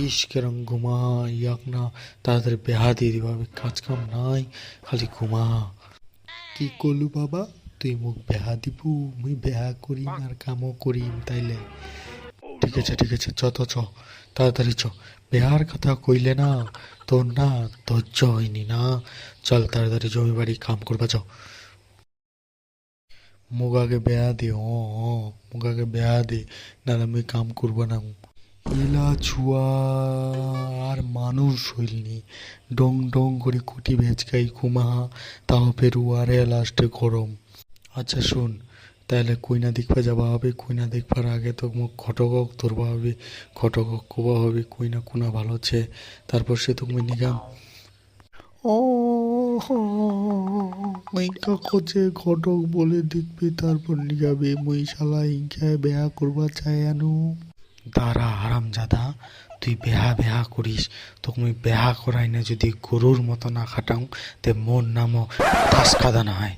ইস কেরম ঘুমা ইয়াক না তাড়াতাড়ি বেহা দিয়ে দিবা কাজ কাম নাই খালি ঘুমা। কি করলু বাবা তুই মোক বেহা দিবু মুই বেহা করিম আর কামও করিম তাইলে? ঠিক আছে চ তো চ তাড়াতাড়ি চ। বেহার কথা কইলে না তোর না ধৈর্য হয়নি না। চল তাড়াতাড়ি জমি বাড়ি কাম করবা চ। মুগাকে বেয়া দে মুগাকে বেয়া দে নাহলে আমি কাম করবো না। ইলা ছুয়া আর মানুষ হইলনি ডং ডং করে কুটি ভেজকাই ঘুমাহা তাও ফেরু আরে লাস্টে গরম। আচ্ছা শুন তাহলে কইনা দেখবা যাবা হবে, কইনা দেখবার আগে তো মোক ঘটকক ধরবা হবে, ঘটকক কোবা হবে কইনা কোনা ভালো আছে, তারপর সে তুমি নিগাম ও ইনকা খোঁজে ঘটক বলে দেখবি তারপর নিগাবে মুই শালা ইনকায় বেহা করবা চাই আনু। দাঁড়া হারাম জাদা তুই বেহা বেহা করিস তোকে মুই বেহা করাই না যদি গরুর মতো না খাটাও তে মোর নামও তাস কাদা না হয়।